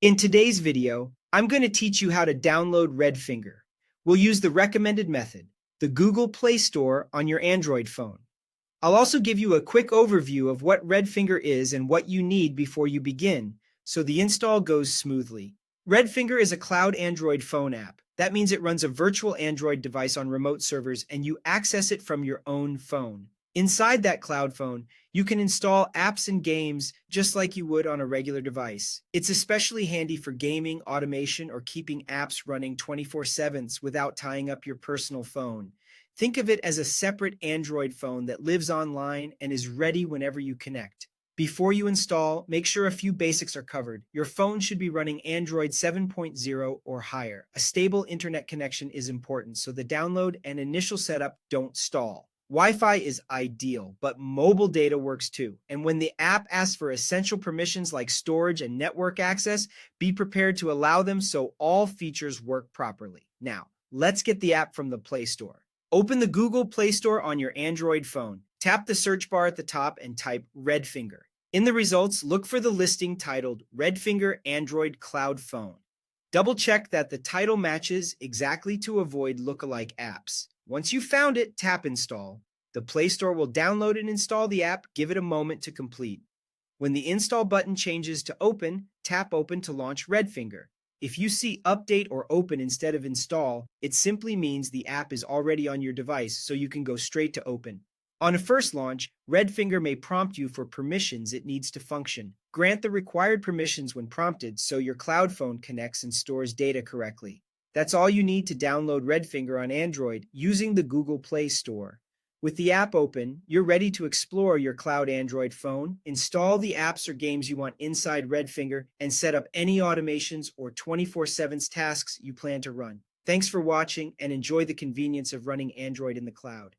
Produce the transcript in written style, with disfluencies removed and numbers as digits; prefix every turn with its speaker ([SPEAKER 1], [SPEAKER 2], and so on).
[SPEAKER 1] In today's video, I'm going to teach you how to download Redfinger. We'll use the recommended method, the Google Play Store on your Android phone. I'll also give you a quick overview of what Redfinger is and what you need before you begin, so the install goes smoothly. Redfinger is a cloud Android phone app. That means it runs a virtual Android device on remote servers and you access it from your own phone. Inside that cloud phone, you can install apps and games just like you would on a regular device. It's especially handy for gaming, automation, or keeping apps running 24/7 without tying up your personal phone. Think of it as a separate Android phone that lives online and is ready whenever you connect. Before you install, make sure a few basics are covered. Your phone should be running Android 7.0 or higher. A stable internet connection is important, so the download and initial setup don't stall. Wi-Fi is ideal, but mobile data works too. And when the app asks for essential permissions like storage and network access, be prepared to allow them so all features work properly. Now, let's get the app from the Play Store. Open the Google Play Store on your Android phone. Tap the search bar at the top and type Redfinger. In the results, look for the listing titled Redfinger Android Cloud Phone. Double check that the title matches exactly to avoid lookalike apps. Once you've found it, tap Install. The Play Store will download and install the app. Give it a moment to complete. When the Install button changes to Open, tap Open to launch Redfinger. If you see Update or Open instead of Install, it simply means the app is already on your device, so you can go straight to Open. On a first launch, Redfinger may prompt you for permissions it needs to function. Grant the required permissions when prompted so your cloud phone connects and stores data correctly. That's all you need to download Redfinger on Android using the Google Play Store. With the app open, you're ready to explore your cloud Android phone, install the apps or games you want inside Redfinger, and set up any automations or 24/7 tasks you plan to run. Thanks for watching and enjoy the convenience of running Android in the cloud.